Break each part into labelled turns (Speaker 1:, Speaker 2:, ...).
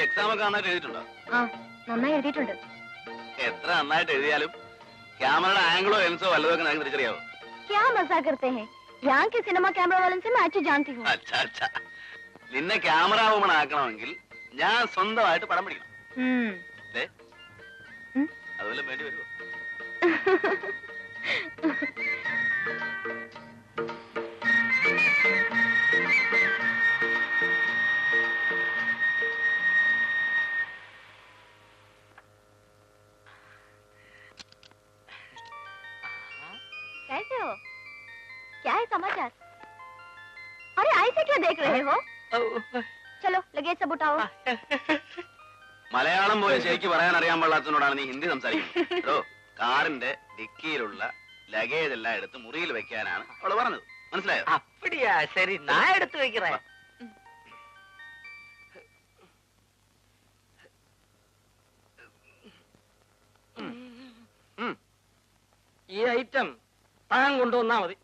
Speaker 1: Exam ഒക്കെ നന്നായിട്ട് എഴുതിയിട്ടുണ്ടോ?
Speaker 2: നന്നായി എഴുതിയിട്ടുണ്ട്.
Speaker 1: എത്ര നന്നായിട്ട് എഴുതിയാലും ക്യാമറയുടെ ആംഗിളോ ലെൻസോ വല്ലതൊക്കെ നിങ്ങൾക്ക് തിരിച്ചറിയാവോ?
Speaker 2: क्या मजाक करते हैं? यहाँ के सिनेमा कैमरा वालों से मैं अच्छी जानती हूँ.
Speaker 1: अच्छा अच्छा. നിന്നെ ക്യാമറ വുമൺ ആക്കണമെങ്കിൽ ഞാൻ സ്വന്തമായിട്ട് പടം പിടിക്കണം. അതുപോലെ വേണ്ടി വരുമോ?
Speaker 2: कैसे हो? क्या है समाचार? अरे ऐसे क्या देख रहे हो? चलो लगेज सब उठाओ.
Speaker 1: മലയാളം പോലെ ശരിക്ക് പറയാൻ അറിയാൻ പാടില്ലാത്തതിനോടാണ് നീ ഹിന്ദി സംസാരിക്കുന്നത്. കാറിന്റെ ഡിക്കിയിലുള്ള ലഗേജ് എല്ലാം എടുത്ത് മുറിയിൽ വെക്കാനാണ് അവള് പറഞ്ഞത്. മനസ്സിലായോ?
Speaker 3: அப்படியா? சரி நான் எடுத்து வைக்கிறேன். ഈ ഐറ്റം താൻ കൊണ്ടുവന്നാ മതി.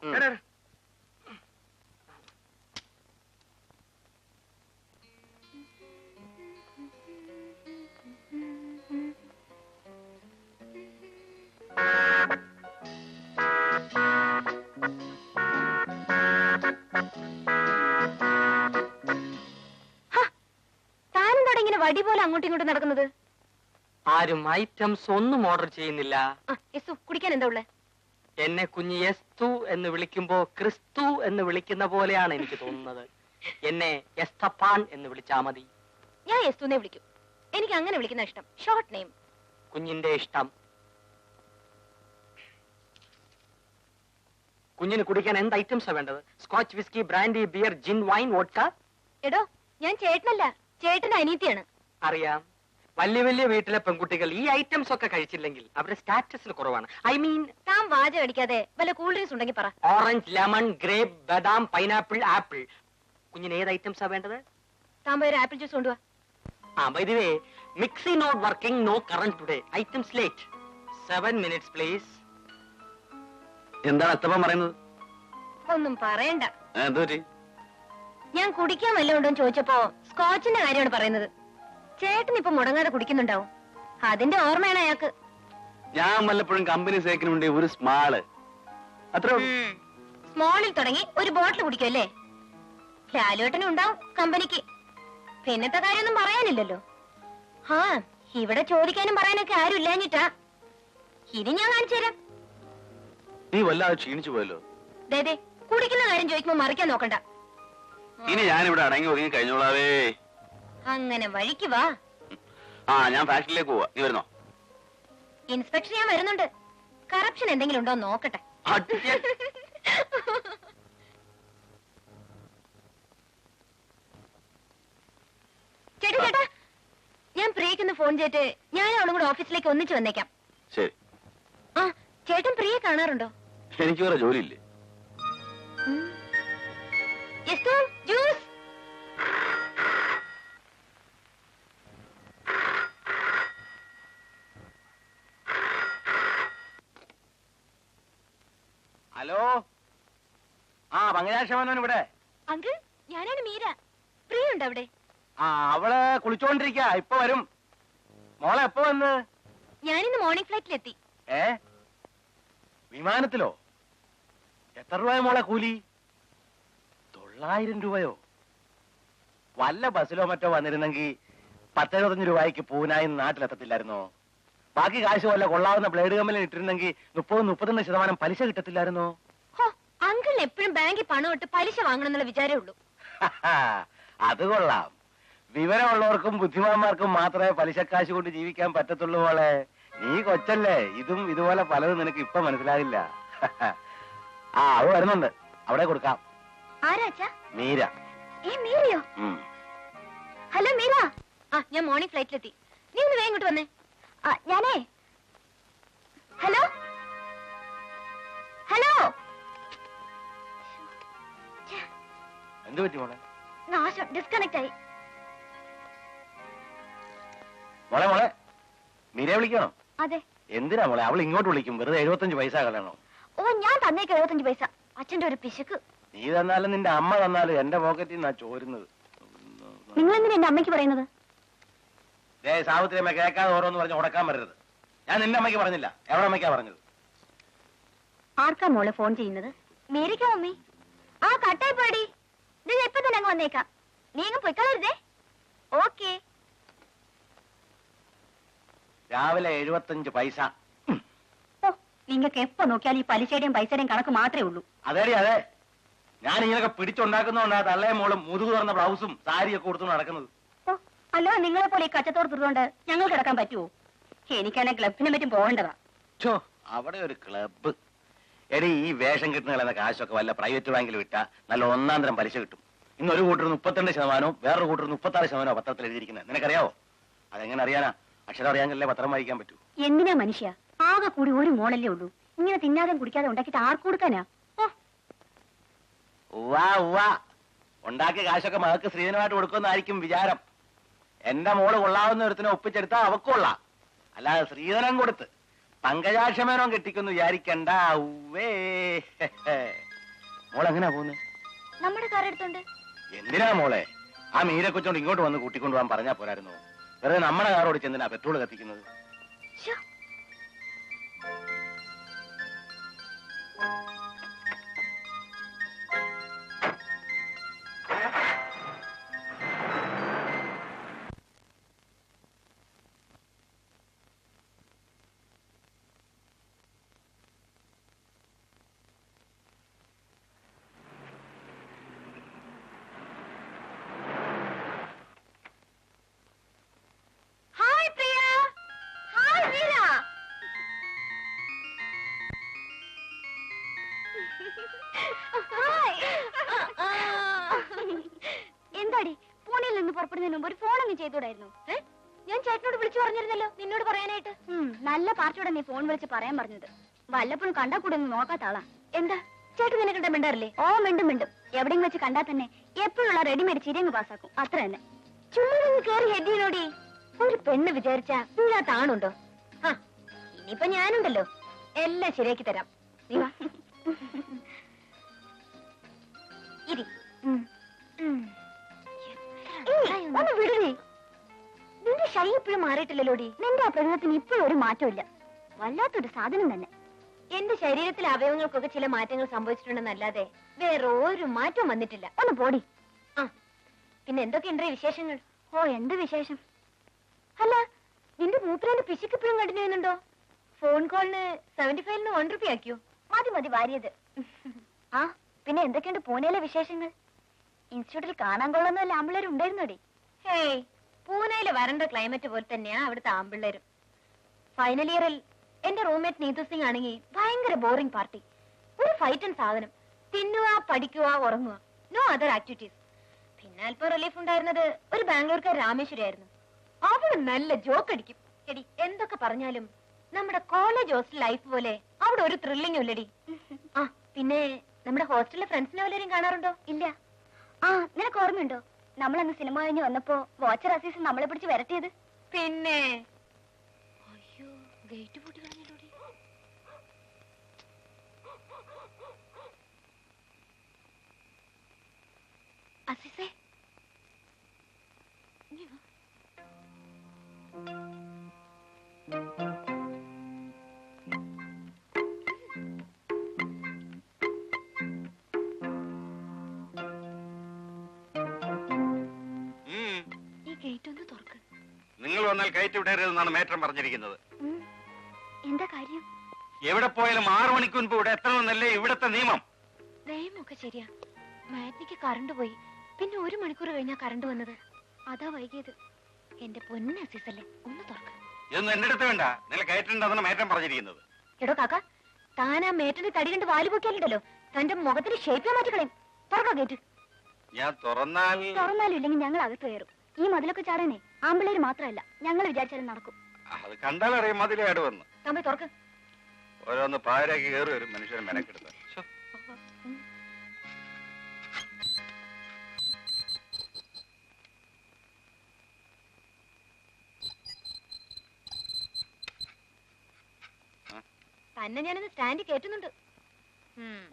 Speaker 2: താനെന്താടെ ഇങ്ങനെ വടി പോലെ അങ്ങോട്ടും ഇങ്ങോട്ടും നടക്കുന്നത്?
Speaker 3: ആരും ഐറ്റംസ് ഒന്നും ഓർഡർ ചെയ്യുന്നില്ല.
Speaker 2: കുടിക്കാൻ എന്താ ഉള്ളേ?
Speaker 3: എന്നെ കുഞ്ഞ് എസ്തു എന്ന് വിളിക്കുമ്പോ ക്രിസ്തു എന്ന് വിളിക്കുന്ന പോലെയാണ് എനിക്ക് തോന്നുന്നത്. എന്നെ എസ്തപ്പാൻ എന്ന് വിളിച്ചാ മതി.
Speaker 2: ഞാൻ എസ്തുനെ വിളിക്കും. എനിക്ക് അങ്ങനെ വിളിക്കുന്ന ഇഷ്ടം. Short name.
Speaker 3: കുഞ്ഞിന്റെ ഇഷ്ടം. കുഞ്ഞിന് കുടിക്കാൻ എന്ത് ഐറ്റംസാ വേണ്ടത്? സ്കോച്ച്, വിസ്കി, ബ്രാൻഡി, ബിയർ, ജിൻ, വൈൻ, വോഡ്ക?
Speaker 2: എടോ, ഞാൻ ചേട്ടനല്ല, ചേട്ടന്റെ അനിയത്തിയാണ്.
Speaker 3: അറിയാം. വലിയ വലിയ വീട്ടിലെ പെൺകുട്ടികൾ ഈ ഐറ്റംസ് ഒക്കെ കഴിച്ചില്ലെങ്കിൽ അവരുടെ സ്റ്റാറ്റസിൽ കുറവാണ്. ഐ മീൻ,
Speaker 2: താൻ വാചകം അടിക്കാതെ വല്ല കൂൾ ഡ്രിങ്ക്സ് ഉണ്ടെങ്കിൽ പറ.
Speaker 3: ഓറഞ്ച്, ലെമൺ, ഗ്രേപ്പ്, ബദാം, പൈനാപ്പിൾ, ആപ്പിൾ. കുഞ്ഞിന് ഏത് ഐറ്റംസാ വേണ്ടത്?
Speaker 2: താൻ പോയി ഒരു ആപ്പിൾ ജ്യൂസ് കൊണ്ടുവാ.
Speaker 3: By the way, mixie not working, no current today. Items late. 7 minutes, please.
Speaker 1: എന്താണ് അത്തപ്പൻ പറയുന്നത്?
Speaker 2: ഒന്നും പറയണ്ട.
Speaker 1: എന്തോറ്റി?
Speaker 2: ഞാൻ കുടിക്കാൻ വല്ലതും ഉണ്ടോ ചോദിച്ചപ്പോ സ്കോച്ചിന്റെ കാര്യമാണ് പറയുന്നത്. ചേട്ടൻ ഇപ്പൊ മുടങ്ങാതെ കുടിക്കുന്നുണ്ടാവും. അതിന്റെ ഓർമ്മയാണ് അയാൾക്ക്.
Speaker 1: ഞാൻ വല്ലപ്പോഴും കമ്പനി സേക്കിന് വേണ്ടി ഒരു സ്മാള്, അത്ര
Speaker 2: സ്മോളിൽ തുടങ്ങി ഒരു ബോട്ടിൽ കുടിക്കുമല്ലേ? ലാലുവേട്ടനും ഉണ്ടാവും കമ്പനിക്ക്. പിന്നത്തെ കാര്യമൊന്നും പറയാനില്ലല്ലോ. ഇവിടെ ചോദിക്കാനും പറയാനൊക്കെ ആരും ഇല്ലാഞ്ഞിട്ടാ. ഇനി ഞാൻ കാണിച്ചു തരാം.
Speaker 1: നീ വല്ലാതെ ക്ഷീണിച്ചു പോയല്ലോ.
Speaker 2: ദേ കുടിക്കുന്ന കാര്യം ചോദിക്കുമ്പോ മറിക്കാൻ നോക്കണ്ട.
Speaker 1: ഇനി ഞാനിവിടെ അടങ്ങി ഒതുങ്ങി കഴിഞ്ഞോളാവേ.
Speaker 2: അങ്ങനെ വഴിക്ക് വാ.
Speaker 1: ഞാൻ ഫാക്ടറിയിലേക്ക് പോവാ. നീ വരുന്നോ?
Speaker 2: ഇൻസ്പെക്ടർ ഞാൻ വരുന്നുണ്ട്. കറപ്ഷൻ എന്തെങ്കിലും ഉണ്ടോ നോക്കട്ടെ. ചേട്ടാ ചേട്ടാ, ഞാൻ പ്രിയക്കൊന്ന് ഫോൺ ചെയ്തിട്ട് ഞാൻ അവളും കൂടെ ഓഫീസിലേക്ക് ഒന്നിച്ച് വന്നേക്കാം.
Speaker 1: ശരി.
Speaker 2: ചേട്ടൻ പ്രിയെ കാണാറുണ്ടോ?
Speaker 1: എനിക്ക് വേറെ ജോലിയില്ലേ?
Speaker 2: ജ്യൂസ്.
Speaker 1: ഹലോ. പങ്കജാക്ഷമനോൻ ഇവിടെ.
Speaker 2: അങ്കിൾ, ഞാനാണ് മീര. പ്രിയ ഉണ്ട് അവിടെ?
Speaker 1: അവള് കുളിച്ചോണ്ടിരിക്ക. ഇപ്പൊ വരും. മോളെ എപ്പോ വന്ന്?
Speaker 2: ഞാനിന്ന് മോർണിംഗ് ഫ്ലൈറ്റിലെത്തി.
Speaker 1: വിമാനത്തിലോ? എത്ര രൂപയോ മോളെ കൂലി? 900 രൂപയോ? വല്ല ബസ്സിലോ മറ്റോ വന്നിരുന്നെങ്കിൽ 10-25 രൂപയ്ക്ക് പൂനായി നാട്ടിലെത്തത്തില്ലായിരുന്നോ? ബാക്കി കാശ് വല്ല കൊള്ളാവുന്ന ബ്ലേഡ് കമ്പനി ഇട്ടിരുന്നെങ്കിൽ 30-32% പലിശ കിട്ടത്തില്ലായിരുന്നോ?
Speaker 2: അങ്കിൾ എപ്പോഴും ബാങ്കിൽ പണം ഇട്ട് പലിശ വാങ്ങണം എന്നുള്ള വിചാരമേ ഉള്ളൂ.
Speaker 1: അത് കൊള്ളാം. വിവരമുള്ളവർക്കും ബുദ്ധിമാന്മാർക്കും മാത്രമേ പലിശക്കാശ് കൊണ്ട് ജീവിക്കാൻ പറ്റത്തുള്ളൂ മോളെ. നീ കൊച്ചല്ലേ, ഇതും ഇതുപോലെ പലതും നിനക്ക് ഇപ്പൊ മനസ്സിലാകില്ല. അത് വരുന്നുണ്ട്, അവിടെ കൊടുക്കാം.
Speaker 2: ആരാച്ചാ?
Speaker 1: മീര.
Speaker 2: മീരയോ? ഹലോ മീര. ഞാൻ മോർണിംഗ് ഫ്ലൈറ്റിലെത്തി. നീ ഒന്ന് വേഗം ഇങ്ങോട്ട് വന്നേ. ഞാനേ ഹലോ ഹലോ.
Speaker 1: എന്ത് പറ്റി മോളെ?
Speaker 2: നാശം, ഡിസ്കണക്ട് ആയി.
Speaker 1: മോളെ മോളെ മീരയെ വിളിക്കണോ?
Speaker 2: അതെ.
Speaker 1: എന്തിനാ മോളെ? അവൾ ഇങ്ങോട്ട് വിളിക്കും. വെറുതെ 75 പൈസ കളയണോ?
Speaker 2: ഞാൻ തന്നേക്ക് 75 പൈസ. അച്ഛന്റെ ഒരു പിശുക്ക്.
Speaker 1: നീ തന്നാലും നിന്റെ അമ്മ തന്നാലും എന്റെ പോക്കറ്റിൽ നിന്നാ ചോരുന്നത്.
Speaker 2: നിങ്ങൾ എന്തിനാ എന്റെ അമ്മയ്ക്ക് പറയുന്നത്?
Speaker 1: സാവിത്രി അമ്മ കേൾക്കാതെ ഓരോന്ന് പറഞ്ഞ് ഉടക്കാൻ വരരുത്. ഞാൻ നിന്റെ അമ്മയ്ക്ക് പറഞ്ഞില്ല, എവിടെ അമ്മയ്ക്കാ പറഞ്ഞത്?
Speaker 2: ആർക്കാ മോളെ ഫോൺ ചെയ്യുന്നത്? മേരിക്കാ മമ്മി. ആ കട്ടായി പോടി. ഇത് എപ്പോ തന്നെ അങ്ങ് വന്നേക്കാം. നീ അങ്ങ് പൊയ്ക്കളരുതേ. ഓക്കേ.
Speaker 1: രാവിലെ 75 പൈസ.
Speaker 2: നിങ്ങൾക്ക് എപ്പോ നോക്കിയാലും ഈ പലിശയുടെയും പൈസയുടെയും കണക്ക് മാത്രമേ ഉള്ളൂ.
Speaker 1: അതേടി അതെ. ഞാൻ ഇങ്ങനൊക്കെ പിടിച്ചുണ്ടാക്കുന്നോണ്ടാ തള്ളയും മോളും മുതുകു തുറന്ന ബ്ലൗസും സാരിയൊക്കെ കൊടുത്തു നടക്കുന്നത്.
Speaker 2: അല്ലോ നിങ്ങളെ പോലെ ഈ കച്ചത്തോട് തീർന്നുകൊണ്ട് ഞങ്ങൾ കിടക്കാൻ പറ്റുമോ? എനിക്കാണെ ക്ലബിനെ പറ്റും പോകേണ്ടതാ.
Speaker 1: അവിടെ ഒരു ക്ലബ്ബ്. എടി, ഈ വേഷം കിട്ടുന്ന കാശൊക്കെ വല്ല പ്രൈവറ്റ് ബാങ്കിൽ വിട്ടാ നല്ല ഒന്നാം തരം പലിശ കിട്ടും. ഇന്ന് ഒരു കൂട്ടർ 32%, വേറൊരു കൂട്ടർ 36% പത്രത്തിൽ എഴുതിയിരിക്കുന്നത്. നിനക്കറിയാവോ? അതെങ്ങനെ അറിയാനാ? അക്ഷരം അറിയാമെങ്കിലല്ലേ പത്രം വായിക്കാൻ പറ്റൂ.
Speaker 2: എന്തിനാ മനുഷ്യ, ആകെ കൂടി ഒരു മോളല്ലേ ഉള്ളൂ. ഇങ്ങനെ തിന്നാതെ കുടിക്കാതെ ഉണ്ടാക്കിയിട്ട് ആർക്ക് കൊടുക്കാനാ?
Speaker 1: ഉണ്ടാക്കിയ കാശൊക്കെ മകൾക്ക് സ്ത്രീധനമായിട്ട് കൊടുക്കുമെന്നായിരിക്കും വിചാരം. എന്റെ മോള് കൊള്ളാവുന്ന ഒരുത്തിനെ ഒപ്പിച്ചെടുത്താ അവക്കൊള്ളാം. അല്ലാതെ സ്ത്രീധനം കൊടുത്ത് പങ്കജാക്ഷമേനോ കെട്ടിക്കൊന്ന് വിചാരിക്കണ്ട. മോളെങ്ങനെയാ പോകുന്നത്?
Speaker 2: നമ്മുടെ കാർ എടുത്തോണ്ട്.
Speaker 1: എന്തിനാ മോളെ ആ മീരെ കൊച്ചോണ്ട് ഇങ്ങോട്ട് വന്ന് കൂട്ടിക്കൊണ്ടുപോകാൻ പറഞ്ഞാ പോരായിരുന്നു? വെറുതെ നമ്മുടെ കാർ ഓടിച്ച് എന്തിനാ പെട്രോൾ കത്തിക്കുന്നത്?
Speaker 2: എന്താടി, പൂനെയിൽ നിന്ന് പുറപ്പെടുന്നതിന് മുമ്പ് ഒരു ഫോണൊന്നും ചെയ്തൂടായിരുന്നു? ഞാൻ ചേട്ടനോട് വിളിച്ചു പറഞ്ഞിരുന്നല്ലോ നിന്നോട് പറയാനായിട്ട്. നല്ല പാർട്ടിയോടെ നീ ഫോൺ വിളിച്ച് പറയാൻ പറഞ്ഞത്. വല്ലപ്പോഴും കണ്ടാ കൂടെ ഒന്ന് നോക്കാത്ത ആളാ. എന്താ ചേട്ടൻ നിന്നെ കണ്ട മിണ്ടാറില്ലേ? ഓ മിണ്ടും. എവിടെയും വെച്ച് കണ്ടാ തന്നെ എപ്പോഴുള്ള റെഡിമെയ്ഡ് ചിരിയങ്ങ് പാസ്സാക്കും. അത്ര തന്നെ. ചുമ്മാ കേറി ഹെഡിനോടി. ഒരു പെണ്ണ് വിചാരിച്ചാ ഇല്ലാത്ത ആണുണ്ടോ? ഇനിയിപ്പൊ ഞാനുണ്ടല്ലോ, എല്ലാം ശരിയാക്കി തരാം. നീ വാ. ഇരി. ഒന്ന് വിടണേ. നിന്റെ ശൈ ഇപ്പോഴും മാറിയിട്ടില്ലല്ലോടി. നിന്റെ ആ പ്രകൃതത്തിന് ഇപ്പോഴും ഒരു മാറ്റമില്ല. വല്ലാത്തൊരു സാധനം തന്നെ. എന്റെ ശരീരത്തിലെ അവയവങ്ങൾക്കൊക്കെ ചില മാറ്റങ്ങൾ സംഭവിച്ചിട്ടുണ്ടെന്നല്ലാതെ വേറെ ഒരു മാറ്റവും വന്നിട്ടില്ല. ഒന്ന് പോടി. പിന്നെ എന്തൊക്കെയുണ്ട് വിശേഷങ്ങൾ? ഓ, എന്ത് വിശേഷം? അല്ല, നിന്റെ മൂത്രേന്റെ പിശുക്ക് ഇപ്പോഴും കണ്ടിന്യൂ ചെയ്യുന്നുണ്ടോ? ഫോൺ കോളിന് 75 1 രൂപ ആക്കിയോ? മതി വാരിയത്. പിന്നെ എന്തൊക്കെയുണ്ട് പൂനെയിലെ വിശേഷങ്ങൾ? ഇൻസ്റ്റിറ്റ്യൂട്ടിൽ കാണാൻ കൊള്ളുന്ന വല്ല ആമ്പിള്ളേരും ഉണ്ടായിരുന്നോടി? ഹേയ്, പൂനെയിലെ വരണ്ട ക്ലൈമറ്റ് പോലെ തന്നെയാ അവിടുത്തെ ആമ്പിള്ളേരും. ഫൈനൽ ഇയറിൽ എന്റെ റൂംമേറ്റ് നീതു സിംഗ് ആണെങ്കിൽ ഭയങ്കര ബോറിംഗ് പാർട്ടി. ഒരു ഫൈറ്റൻ സാധനം. തിന്നുക, പഠിക്കുക, ഉറങ്ങുക, നോ അതർ ആക്ടിവിറ്റീസ്. പിന്നെ അല്പം റിലീഫ് ഉണ്ടായിരുന്നത് ഒരു ബാംഗ്ലൂർക്കാർ രാമേശ്വരി ആയിരുന്നു. അവള് നല്ല ജോക്ക് അടിക്കും. എടി, എന്തൊക്കെ പറഞ്ഞാലും നമ്മുടെ കോളേജ് ഹോസ്റ്റൽ ലൈഫ് പോലെ അവിടെ ഒരു ത്രില്ലിംഗും ഇല്ലടി. പിന്നെ നമ്മുടെ ഹോസ്റ്റലിലെ ഫ്രണ്ട്സിനെ വല്ലവരും കാണാറുണ്ടോ? ഇല്ല. നിനക്ക് ഓർമ്മയുണ്ടോ നമ്മളന്ന് സിനിമ കഴിഞ്ഞ് വന്നപ്പോ വാച്ചർ അസീസ് നമ്മളെ പിടിച്ച് വരട്ടിയത്? പിന്നെ അയ്യോ, ഗേറ്റ് പൂട്ടി കളഞ്ഞിട്ടോടി. അസീസേ,
Speaker 1: നിങ്ങൾ വന്നാൽ കയറ്റി വിടരുതെന്നാണ് മേറ്റം പറഞ്ഞിരിക്കുന്നത്.
Speaker 2: എന്താ കാര്യം?
Speaker 1: എവിടെ പോയാലും 6 മണിക്ക് മുൻപ് ഇവിടെ എത്തണമെന്നല്ലേ ഇവിടത്തെ നിയമം?
Speaker 2: നിയമമൊക്കെ ശരിയാ. മാറ്റിക്ക് കറണ്ട് പോയി, പിന്നെ 1 മണിക്കൂർ കഴിഞ്ഞാ കറണ്ട് വന്നത്. അതാ വൈകിയത്. എന്റെ പൊന്ന അസീസല്ലേ, ഒന്ന് തുറക്ക.
Speaker 1: ഇതൊന്നും എന്റെ അടുത്ത് വേണ്ട. നിങ്ങൾ കയറ്റുണ്ടെന്നാണ് മേറ്റം പറഞ്ഞിരിക്കുന്നത്.
Speaker 2: എടോ കാക്ക, താൻ ആ മേറ്റന്റെ തടി കണ്ട് വാല് പൊക്കിയാലുണ്ടല്ലോ, തന്റെ മുഖത്തിന് ഷേപ്പ് മാറ്റി കളയും. തുറക്കാ ഗേറ്റ്.
Speaker 1: ഞാൻ തുറന്നാലും
Speaker 2: ഇല്ലെങ്കിൽ ഞങ്ങൾ അകത്ത് കയറും. ഈ മതിലൊക്കെ ചാടാനേ ആമ്പിള്ളേര് മാത്രമല്ല, ഞങ്ങൾ വിചാരിച്ചാലും നടക്കും.
Speaker 1: അത് കണ്ടാലറിയാം മതിലേട് വന്ന്.
Speaker 2: തമ്പി തുറക്ക്.
Speaker 1: ഓരോന്ന് പാരാക്കി കയറി വരും മനുഷ്യൻ മെനക്കെടുത്ത.
Speaker 2: തന്നെ ഞാനിന്ന് സ്റ്റാൻഡ് കേറ്റുന്നുണ്ട്.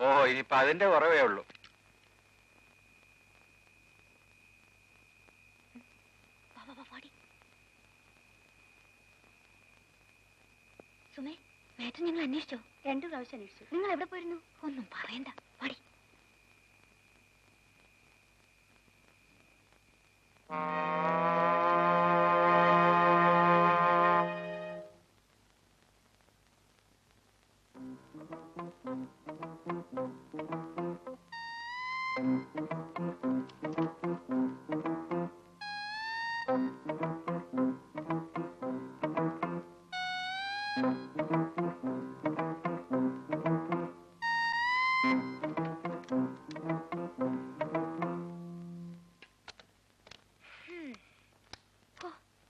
Speaker 1: ഓ, ഇനിയിപ്പൊ അതിന്റെ കുറവേ ഉള്ളൂ.
Speaker 2: എന്നിട്ട് നിങ്ങൾ അന്വേഷിച്ചോ? 2 പ്രാവശ്യം അന്വേഷിച്ചു. നിങ്ങൾ എവിടെ പോയിരുന്നു? ഒന്നും പറയണ്ട, പടി.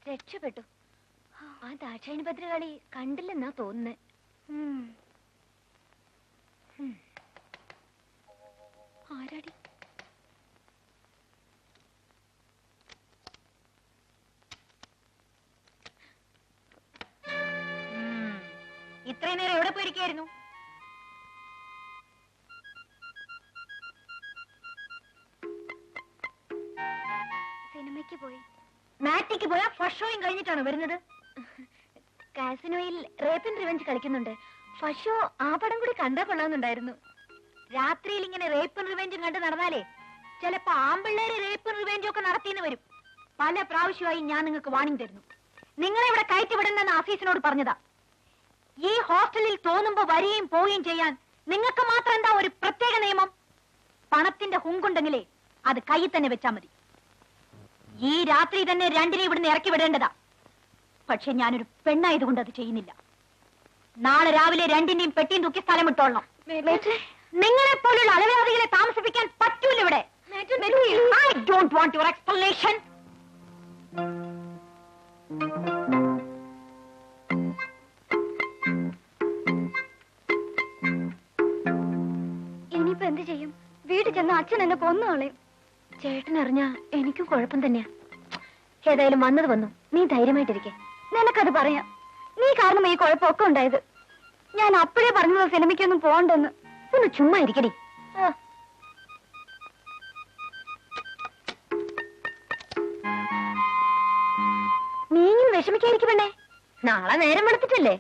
Speaker 2: രക്ഷപ്പെട്ടു. ആ ദാക്ഷായണി ഭദ്രകാളി കണ്ടില്ലെന്നാ തോന്നുന്നേ. ആരാടി? ഇത്രയും നേരം എവിടെ പോയിരിക്കായിരുന്നു? സിനിമയ്ക്ക് പോയി. മാറ്റിക്ക് പോയാ ഫസ്റ്റ് ഷോയും കഴിഞ്ഞിട്ടാണ് വരുന്നത്. കാസിനോയിൽ റേപ്പ് ആൻഡ് റിവെഞ്ച് കളിക്കുന്നുണ്ട്. ഫസ്റ്റ് ഷോ ആ പടം കൂടി കണ്ടാ കൊള്ളാന്നുണ്ടായിരുന്നു. രാത്രിയിൽ ഇങ്ങനെ റേപ്പ് ആൻഡ് റിവെഞ്ചും കണ്ട് നടന്നാലേ ചിലപ്പോ ആമ്പിള്ളേര് റേപ്പ് ആൻഡ് റിവെഞ്ചും ഒക്കെ നടത്തിയെന്ന് വരും. പല പ്രാവശ്യമായി ഞാൻ നിങ്ങൾക്ക് വാണിംഗ് തരുന്നു. നിങ്ങളെ ഇവിടെ കയറ്റിവിടണമെന്ന് ആഫീസിനോട് പറഞ്ഞതാ. ഈ ഹോസ്റ്റലിൽ തോന്നുമ്പോ വരികയും പോവുകയും ചെയ്യാൻ നിങ്ങൾക്ക് മാത്രം എന്താ ഒരു പ്രത്യേക നിയമം? പണത്തിന്റെ ഹുങ്കുണ്ടെങ്കിലേ അത് കയ്യിൽ തന്നെ വെച്ചാ മതി. ഈ രാത്രി തന്നെ രണ്ടിനെ ഇവിടുന്ന് ഇറക്കി വിടേണ്ടതാ. പക്ഷെ ഞാനൊരു പെണ്ണായതുകൊണ്ട് അത് ചെയ്യുന്നില്ല. നാളെ രാവിലെ രണ്ടിന്റെയും പെട്ടിയും തൂക്കി സ്ഥലം വിട്ടോളണം. നിങ്ങളെ പോലുള്ള അലവരാതികളെ താമസിപ്പിക്കാൻ പറ്റൂല ഇവിടെ. I don't want your explanation. ഇനിയിപ്പോ എന്ത് ചെയ്യും? വീട്ടിൽ ചെന്ന് അച്ഛൻ എന്നെ കൊന്നുകളയും. ചേട്ടനറിഞ്ഞാ എനിക്കും കുഴപ്പം തന്നെയാ. ഏതായാലും വന്നത് വന്നു. നീ ധൈര്യമായിട്ടിരിക്കെ. നിനക്കത് പറയാം. നീ കാരണം ഈ കുഴപ്പമൊക്കെ ഉണ്ടായത്. ഞാൻ അപ്പോഴേ പറഞ്ഞത് സിനിമയ്ക്കൊന്നും പോണ്ടെന്ന്. ഒന്ന് ചുമ്മാ ഇരിക്കടി. നീയും വിഷമിക്കായിരിക്കും പെണ്ണേ. നാളെ നേരം വെളുത്തിട്ടല്ലേ.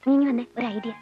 Speaker 2: നീങ്ങി വന്നേ, ഒരു ഐഡിയ.